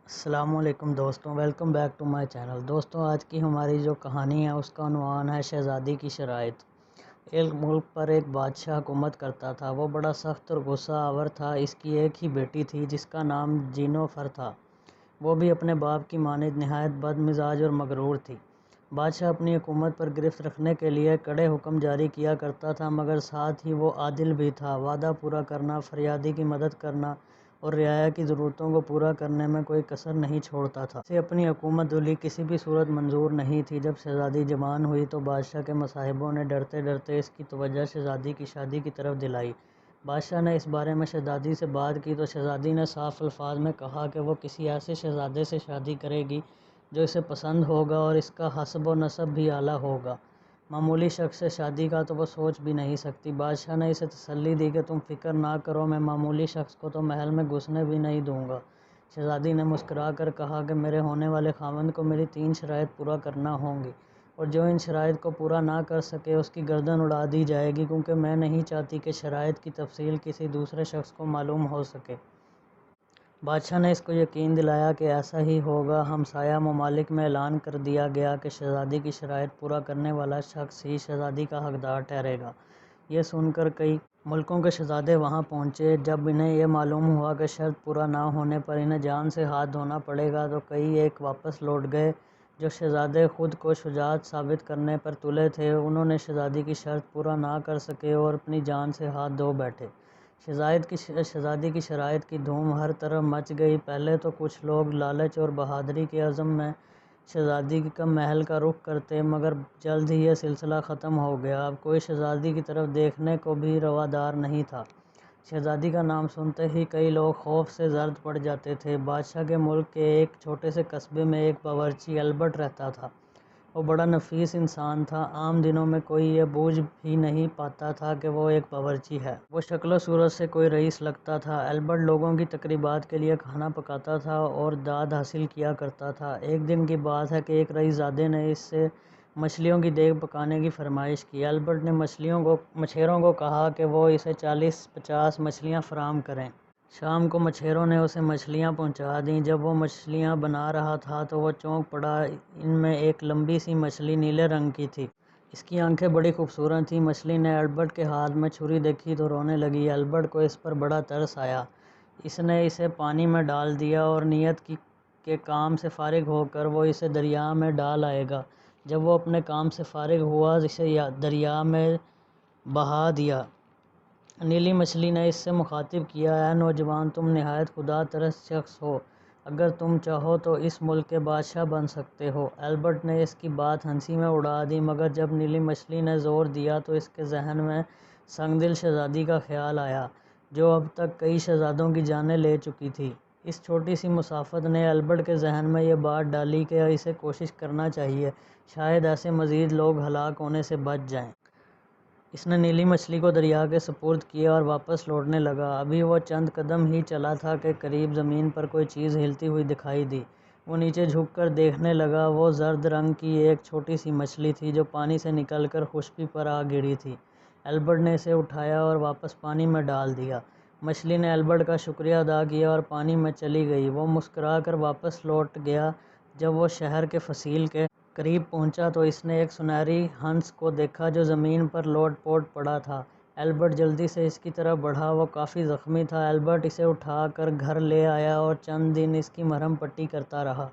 السلام علیکم دوستوں، welcome back to my channel. دوستوں، آج کی ہماری جو کہانی ہے اس کا عنوان ہے شہزادی کی شرائط۔ ایک ملک پر ایک بادشاہ حکومت کرتا تھا۔ وہ بڑا سخت اور غصہ آور تھا۔ اس کی ایک ہی بیٹی تھی جس کا نام جینوفر تھا۔ وہ بھی اپنے باپ کی مانند نہایت بد مزاج اور مغرور تھی۔ بادشاہ اپنی حکومت پر گرفت رکھنے کے لیے کڑے حکم جاری کیا کرتا تھا، مگر ساتھ ہی وہ عادل بھی تھا۔ وعدہ پورا کرنا، فریادی کی مدد کرنا اور رعایا کی ضرورتوں کو پورا کرنے میں کوئی کسر نہیں چھوڑتا تھا۔ اسے اپنی حکومت دلی کسی بھی صورت منظور نہیں تھی۔ جب شہزادی جوان ہوئی تو بادشاہ کے مصاحبوں نے ڈرتے ڈرتے اس کی توجہ شہزادی کی شادی کی طرف دلائی۔ بادشاہ نے اس بارے میں شہزادی سے بات کی تو شہزادی نے صاف الفاظ میں کہا کہ وہ کسی ایسے شہزادے سے شادی کرے گی جو اسے پسند ہوگا اور اس کا حسب و نسب بھی اعلیٰ ہوگا۔ معمولی شخص سے شادی کا تو وہ سوچ بھی نہیں سکتی۔ بادشاہ نے اسے تسلی دی کہ تم فکر نہ کرو، میں معمولی شخص کو تو محل میں گھسنے بھی نہیں دوں گا۔ شہزادی نے مسکرا کر کہا کہ میرے ہونے والے خاوند کو میری 3 شرائط پورا کرنا ہوں گی، اور جو ان شرائط کو پورا نہ کر سکے اس کی گردن اڑا دی جائے گی، کیونکہ میں نہیں چاہتی کہ شرائط کی تفصیل کسی دوسرے شخص کو معلوم ہو سکے۔ بادشاہ نے اس کو یقین دلایا کہ ایسا ہی ہوگا۔ ہمسایہ ممالک میں اعلان کر دیا گیا کہ شہزادی کی شرائط پورا کرنے والا شخص ہی شہزادی کا حقدار ٹھہرے گا۔ یہ سن کر کئی ملکوں کے شہزادے وہاں پہنچے۔ جب انہیں یہ معلوم ہوا کہ شرط پورا نہ ہونے پر انہیں جان سے ہاتھ دھونا پڑے گا تو کئی ایک واپس لوٹ گئے۔ جو شہزادے خود کو شجاعت ثابت کرنے پر تلے تھے انہوں نے شہزادی کی شرط پورا نہ کر سکے اور اپنی جان سے ہاتھ دھو بیٹھے۔ شہزادی کی شرائط کی دھوم ہر طرف مچ گئی۔ پہلے تو کچھ لوگ لالچ اور بہادری کے عزم میں شہزادی کا محل کا رخ کرتے، مگر جلد ہی یہ سلسلہ ختم ہو گیا۔ اب کوئی شہزادی کی طرف دیکھنے کو بھی روادار نہیں تھا۔ شہزادی کا نام سنتے ہی کئی لوگ خوف سے زرد پڑ جاتے تھے۔ بادشاہ کے ملک کے ایک چھوٹے سے قصبے میں ایک باورچی البرٹ رہتا تھا۔ وہ بڑا نفیس انسان تھا۔ عام دنوں میں کوئی یہ بوجھ بھی نہیں پاتا تھا کہ وہ ایک باورچی ہے۔ وہ شکل و صورت سے کوئی رئیس لگتا تھا۔ البرٹ لوگوں کی تقریبات کے لیے کھانا پکاتا تھا اور داد حاصل کیا کرتا تھا۔ ایک دن کی بات ہے کہ ایک رئیس زادے نے اس سے مچھلیوں کی دیگ پکانے کی فرمائش کی۔ البرٹ نے مچھیروں کو کہا کہ وہ اسے 40-50 مچھلیاں فراہم کریں۔ شام کو مچھیروں نے اسے مچھلیاں پہنچا دیں۔ جب وہ مچھلیاں بنا رہا تھا تو وہ چونک پڑا۔ ان میں ایک لمبی سی مچھلی نیلے رنگ کی تھی۔ اس کی آنکھیں بڑی خوبصورت تھیں۔ مچھلی نے البرٹ کے ہاتھ میں چھری دیکھی تو رونے لگی۔ البرٹ کو اس پر بڑا ترس آیا۔ اس نے اسے پانی میں ڈال دیا اور نیت کی کہ کام سے فارغ ہو کر وہ اسے دریا میں ڈال آئے گا۔ جب وہ اپنے کام سے فارغ ہوا اسے دریا میں بہا دیا۔ نیلی مچھلی نے اس سے مخاطب کیا، اے نوجوان، تم نہایت خدا ترس شخص ہو۔ اگر تم چاہو تو اس ملک کے بادشاہ بن سکتے ہو۔ البرٹ نے اس کی بات ہنسی میں اڑا دی، مگر جب نیلی مچھلی نے زور دیا تو اس کے ذہن میں سنگ دل شہزادی کا خیال آیا، جو اب تک کئی شہزادوں کی جانیں لے چکی تھی۔ اس چھوٹی سی مسافت نے البرٹ کے ذہن میں یہ بات ڈالی کہ اسے کوشش کرنا چاہیے، شاید ایسے مزید لوگ ہلاک ہونے سے بچ جائیں۔ اس نے نیلی مچھلی کو دریا کے سپرد کیا اور واپس لوٹنے لگا۔ ابھی وہ چند قدم ہی چلا تھا کہ قریب زمین پر کوئی چیز ہلتی ہوئی دکھائی دی۔ وہ نیچے جھک کر دیکھنے لگا۔ وہ زرد رنگ کی ایک چھوٹی سی مچھلی تھی جو پانی سے نکل کر خشکی پر آ گری تھی۔ البرٹ نے اسے اٹھایا اور واپس پانی میں ڈال دیا۔ مچھلی نے البرٹ کا شکریہ ادا کیا اور پانی میں چلی گئی۔ وہ مسکرا کر واپس لوٹ گیا۔ جب وہ شہر کے فصیل کے قریب پہنچا تو اس نے ایک سنہری ہنس کو دیکھا جو زمین پر لوٹ پوٹ پڑا تھا۔ البرٹ جلدی سے اس کی طرف بڑھا۔ وہ کافی زخمی تھا۔ البرٹ اسے اٹھا کر گھر لے آیا اور چند دن اس کی مرہم پٹی کرتا رہا۔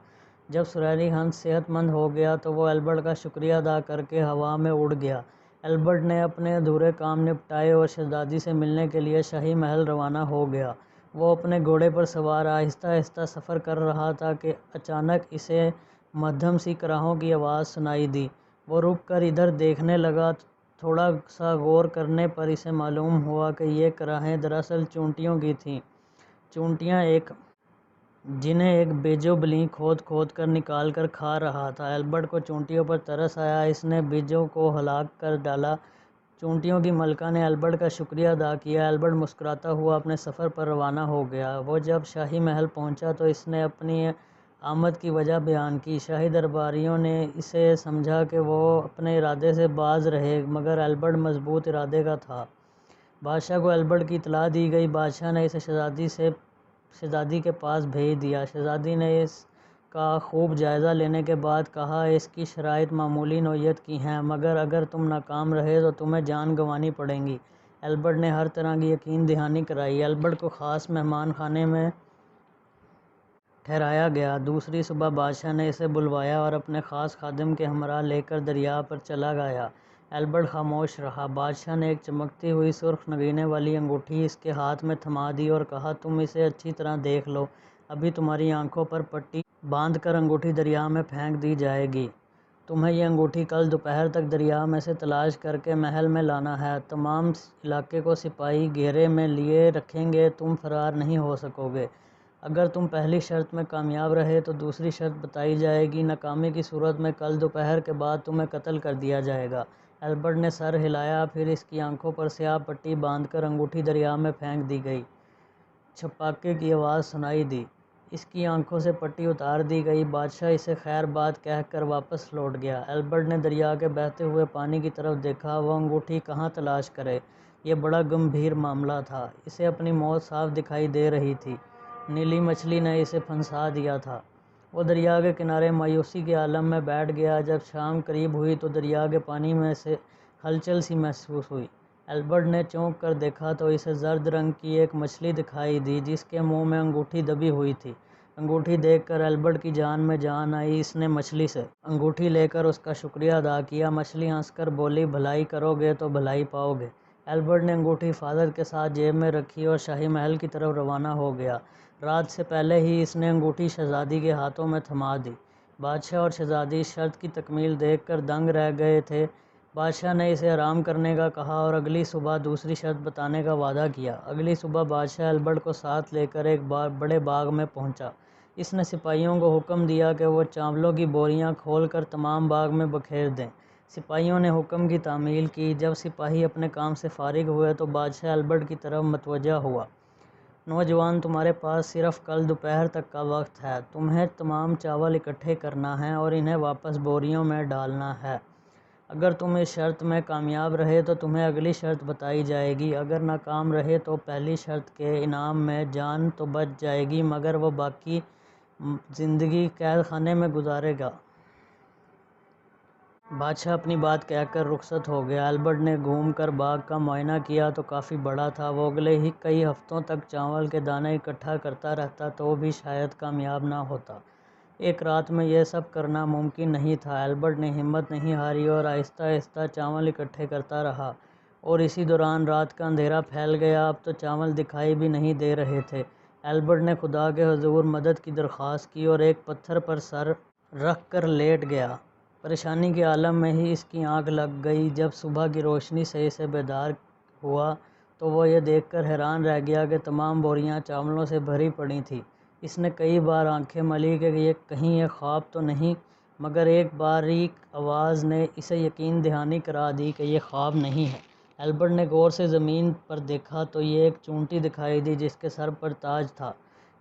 جب سنہری ہنس صحت مند ہو گیا تو وہ البرٹ کا شکریہ ادا کر کے ہوا میں اڑ گیا۔ البرٹ نے اپنے ادھورے کام نپٹائے اور شہزادی سے ملنے کے لیے شاہی محل روانہ ہو گیا۔ وہ اپنے گھوڑے پر سوار آہستہ آہستہ سفر کر رہا تھا کہ اچانک اسے مدھم سی کراہوں کی آواز سنائی دی۔ وہ رک کر ادھر دیکھنے لگا۔ تھوڑا سا غور کرنے پر اسے معلوم ہوا کہ یہ کراہیں دراصل چونٹیوں کی تھیں۔ چونٹیاں جنہیں ایک بیجو بلی کھود کھود کر نکال کر کھا رہا تھا۔ البرٹ کو چونٹیوں پر ترس آیا۔ اس نے بیجو کو ہلاک کر ڈالا۔ چونٹیوں کی ملکہ نے البرٹ کا شکریہ ادا کیا۔ البرٹ مسکراتا ہوا اپنے سفر پر روانہ ہو گیا۔ وہ جب شاہی محل پہنچا تو اس نے اپنی آمد کی وجہ بیان کی۔ شاہی درباریوں نے اسے سمجھا کہ وہ اپنے ارادے سے باز رہے، مگر البرٹ مضبوط ارادے کا تھا۔ بادشاہ کو البرٹ کی اطلاع دی گئی۔ بادشاہ نے اسے شہزادی سے شہزادی کے پاس بھیج دیا۔ شہزادی نے اس کا خوب جائزہ لینے کے بعد کہا اس کی شرائط معمولی نوعیت کی ہیں، مگر اگر تم ناکام رہے تو تمہیں جان گنوانی پڑیں گی۔ ایلبرٹ نے ہر طرح کی یقین دہانی کرائی۔ ایلبرٹ کو خاص مہمان خانے میں ٹھہرایا گیا۔ دوسری صبح بادشاہ نے اسے بلوایا اور اپنے خاص خادم کے ہمراہ لے کر دریا پر چلا گیا۔ ایلبرٹ خاموش رہا۔ بادشاہ نے ایک چمکتی ہوئی سرخ نگینے والی انگوٹھی اس کے ہاتھ میں تھما دی اور کہا تم اسے اچھی طرح دیکھ لو، ابھی تمہاری آنکھوں پر پٹی باندھ کر انگوٹھی دریا میں پھینک دی جائے گی۔ تمہیں یہ انگوٹھی کل دوپہر تک دریا میں سے تلاش کر کے محل میں لانا ہے۔ تمام علاقے کو سپاہی گھیرے میں لیے رکھیں گے، تم فرار نہیں ہو سکو گے۔ اگر تم پہلی شرط میں کامیاب رہے تو دوسری شرط بتائی جائے گی، ناکامی کی صورت میں کل دوپہر کے بعد تمہیں قتل کر دیا جائے گا۔ ایلبرٹ نے سر ہلایا، پھر اس کی آنکھوں پر سیاہ پٹی باندھ کر انگوٹھی دریا میں پھینک دی گئی۔ چھپاکے کی آواز سنائی دی۔ اس کی آنکھوں سے پٹی اتار دی گئی۔ بادشاہ اسے خیر بات کہہ کر واپس لوٹ گیا۔ ایلبرٹ نے دریا کے بہتے ہوئے پانی کی طرف دیکھا۔ وہ انگوٹھی کہاں تلاش کرے؟ یہ بڑا گمبھیر معاملہ تھا۔ اسے اپنی موت صاف دکھائی دے رہی تھی۔ نیلی مچھلی نے اسے پھنسا دیا تھا۔ وہ دریا کے کنارے مایوسی کے عالم میں بیٹھ گیا۔ جب شام قریب ہوئی تو دریا کے پانی میں سے ہلچل سی محسوس ہوئی۔ ایلبرٹ نے چونک کر دیکھا تو اسے زرد رنگ کی ایک مچھلی دکھائی دی جس کے منہ میں انگوٹھی دبی ہوئی تھی۔ انگوٹھی دیکھ کر ایلبرٹ کی جان میں جان آئی۔ اس نے مچھلی سے انگوٹھی لے کر اس کا شکریہ ادا کیا۔ مچھلی ہنس کر بولی بھلائی کرو گے تو بھلائی پاؤ گے۔ ایلبرٹ نے انگوٹھی حفاظت کے ساتھ جیب میں رکھی اور شاہی محل کی طرف روانہ ہو گیا۔ رات سے پہلے ہی اس نے انگوٹھی شہزادی کے ہاتھوں میں تھما دی۔ بادشاہ اور شہزادی اس شرط کی تکمیل دیکھ کر دنگ رہ گئے تھے۔ بادشاہ نے اسے آرام کرنے کا کہا اور اگلی صبح دوسری شرط بتانے کا وعدہ کیا۔ اگلی صبح بادشاہ ایلبرٹ کو ساتھ لے کر ایک بڑے باغ میں پہنچا۔ اس نے سپاہیوں کو حکم دیا کہ وہ چاولوں کی بوریاں کھول کر تمام باغ میں بکھیر دیں۔ سپاہیوں نے حکم کی تعمیل کی۔ جب سپاہی اپنے کام سے فارغ ہوئے تو بادشاہ ایلبرٹ کی طرف متوجہ ہوا۔ نوجوان، تمہارے پاس صرف کل دوپہر تک کا وقت ہے۔ تمہیں تمام چاول اکٹھے کرنا ہے اور انہیں واپس بوریوں میں ڈالنا ہے۔ اگر تم اس شرط میں کامیاب رہے تو تمہیں اگلی شرط بتائی جائے گی۔ اگر ناکام رہے تو پہلی شرط کے انعام میں جان تو بچ جائے گی، مگر وہ باقی زندگی قید خانے میں گزارے گا۔ بادشاہ اپنی بات کہہ کر رخصت ہو گیا۔ ایلبرٹ نے گھوم کر باغ کا معائنہ کیا تو کافی بڑا تھا۔ وہ اگلے ہی کئی ہفتوں تک چاول کے دانے اکٹھا کرتا رہتا تو بھی شاید کامیاب نہ ہوتا۔ ایک رات میں یہ سب کرنا ممکن نہیں تھا۔ ایلبرٹ نے ہمت نہیں ہاری اور آہستہ آہستہ چاول اکٹھے کرتا رہا، اور اسی دوران رات کا اندھیرا پھیل گیا۔ اب تو چاول دکھائی بھی نہیں دے رہے تھے۔ ایلبرٹ نے خدا کے حضور مدد کی درخواست کی اور ایک پتھر پر سر رکھ کر لیٹ گیا۔ پریشانی کے عالم میں ہی اس کی آنکھ لگ گئی۔ جب صبح کی روشنی سے اسے بیدار ہوا تو وہ یہ دیکھ کر حیران رہ گیا کہ تمام بوریاں چاولوں سے بھری پڑی تھیں۔ اس نے کئی بار آنکھیں ملی کہ کہیں یہ خواب تو نہیں، مگر ایک باریک آواز نے اسے یقین دہانی کرا دی کہ یہ خواب نہیں ہے۔ ایلبرٹ نے غور سے زمین پر دیکھا تو یہ ایک چونٹی دکھائی دی جس کے سر پر تاج تھا۔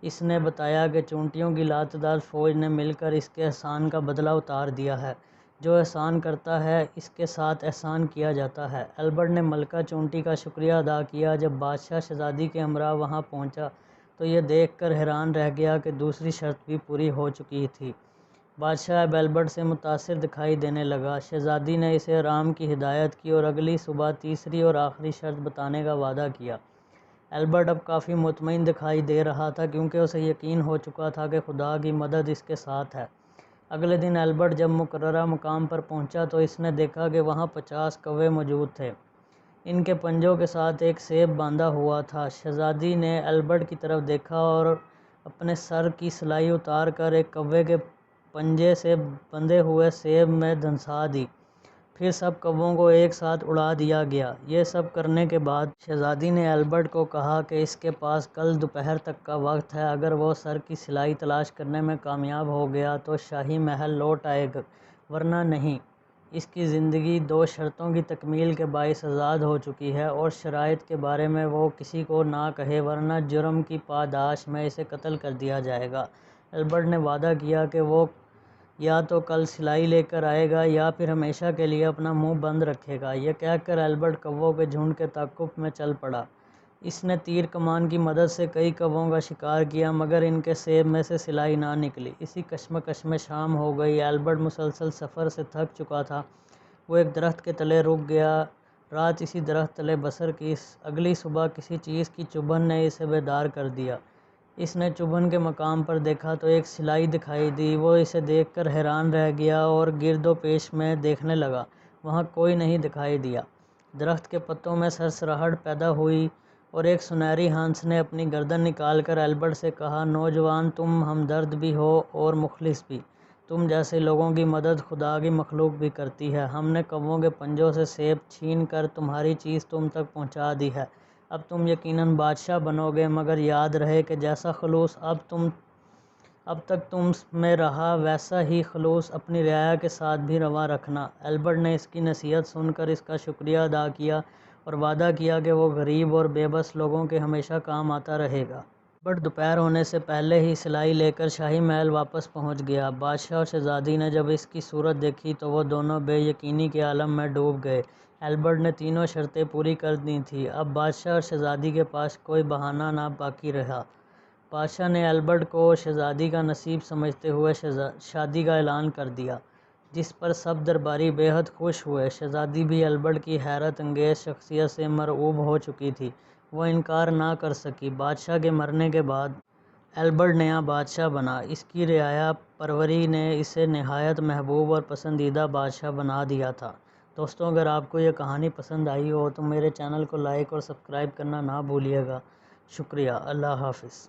اس نے بتایا کہ چونٹیوں کی لاتعداد فوج نے مل کر اس کے احسان کا بدلہ اتار دیا ہے۔ جو احسان کرتا ہے اس کے ساتھ احسان کیا جاتا ہے۔ ایلبرٹ نے ملکہ چونٹی کا شکریہ ادا کیا۔ جب بادشاہ شہزادی کے ہمراہ وہاں پہنچا تو یہ دیکھ کر حیران رہ گیا کہ دوسری شرط بھی پوری ہو چکی تھی۔ بادشاہ اب ایلبرٹ سے متاثر دکھائی دینے لگا۔ شہزادی نے اسے آرام کی ہدایت کی اور اگلی صبح تیسری اور آخری شرط بتانے کا وعدہ کیا۔ ایلبرٹ اب کافی مطمئن دکھائی دے رہا تھا کیونکہ اسے یقین ہو چکا تھا کہ خدا کی مدد اس کے ساتھ ہے۔ اگلے دن ایلبرٹ جب مقررہ مقام پر پہنچا تو اس نے دیکھا کہ وہاں 50 کوے موجود تھے۔ ان کے پنجوں کے ساتھ ایک سیب باندھا ہوا تھا۔ شہزادی نے ایلبرٹ کی طرف دیکھا اور اپنے سر کی سلائی اتار کر ایک کوے کے پنجے سے بندھے ہوئے سیب میں دھنسا دی۔ پھر سب کووں کو ایک ساتھ اڑا دیا گیا۔ یہ سب کرنے کے بعد شہزادی نے ایلبرٹ کو کہا کہ اس کے پاس کل دوپہر تک کا وقت ہے۔ اگر وہ سر کی سلائی تلاش کرنے میں کامیاب ہو گیا تو شاہی محل لوٹ آئے گا، ورنہ نہیں۔ اس کی زندگی 2 شرطوں کی تکمیل کے باعث آزاد ہو چکی ہے اور شرائط کے بارے میں وہ کسی کو نہ کہے، ورنہ جرم کی پاداش میں اسے قتل کر دیا جائے گا۔ ایلبرٹ نے وعدہ کیا کہ وہ یا تو کل سلائی لے کر آئے گا یا پھر ہمیشہ کے لیے اپنا منہ بند رکھے گا۔ یہ کہہ کر ایلبرٹ کووں کے جھنڈ کے تعاقب میں چل پڑا۔ اس نے تیر کمان کی مدد سے کئی کووں کا شکار کیا مگر ان کے سیب میں سے سلائی نہ نکلی۔ اسی کشمکش میں شام ہو گئی۔ البرٹ مسلسل سفر سے تھک چکا تھا۔ وہ ایک درخت کے تلے رک گیا، رات اسی درخت تلے بسر کی۔ اگلی صبح کسی چیز کی چبھن نے اسے بیدار کر دیا۔ اس نے چبھن کے مقام پر دیکھا تو ایک سلائی دکھائی دی۔ وہ اسے دیکھ کر حیران رہ گیا اور گرد و پیش میں دیکھنے لگا، وہاں کوئی نہیں دکھائی دیا۔ درخت کے پتوں میں سرسراہٹ پیدا ہوئی اور ایک سنہری ہنس نے اپنی گردن نکال کر البرٹ سے کہا، نوجوان، تم ہمدرد بھی ہو اور مخلص بھی۔ تم جیسے لوگوں کی مدد خدا کی مخلوق بھی کرتی ہے۔ ہم نے کووں کے پنجوں سے سیب چھین کر تمہاری چیز تم تک پہنچا دی ہے۔ اب تم یقیناً بادشاہ بنو گے، مگر یاد رہے کہ جیسا خلوص اب تک تم میں رہا ویسا ہی خلوص اپنی رعایا کے ساتھ بھی رواں رکھنا۔ البرٹ نے اس کی نصیحت سن کر اس کا شکریہ ادا کیا اور وعدہ کیا کہ وہ غریب اور بے بس لوگوں کے ہمیشہ کام آتا رہے گا۔ البرٹ دوپہر ہونے سے پہلے ہی سلائی لے کر شاہی محل واپس پہنچ گیا۔ بادشاہ اور شہزادی نے جب اس کی صورت دیکھی تو وہ دونوں بے یقینی کے عالم میں ڈوب گئے۔ البرٹ نے تینوں شرطیں پوری کر دی تھیں، اب بادشاہ اور شہزادی کے پاس کوئی بہانہ نہ باقی رہا۔ بادشاہ نے البرٹ کو شہزادی کا نصیب سمجھتے ہوئے شادی کا اعلان کر دیا، جس پر سب درباری بے حد خوش ہوئے۔ شہزادی بھی البرٹ کی حیرت انگیز شخصیت سے مرعوب ہو چکی تھی، وہ انکار نہ کر سکی۔ بادشاہ کے مرنے کے بعد البرٹ نیا بادشاہ بنا۔ اس کی رعایا پروری نے اسے نہایت محبوب اور پسندیدہ بادشاہ بنا دیا تھا۔ دوستوں، اگر آپ کو یہ کہانی پسند آئی ہو تو میرے چینل کو لائک اور سبسکرائب کرنا نہ بھولیے گا۔ شکریہ۔ اللہ حافظ۔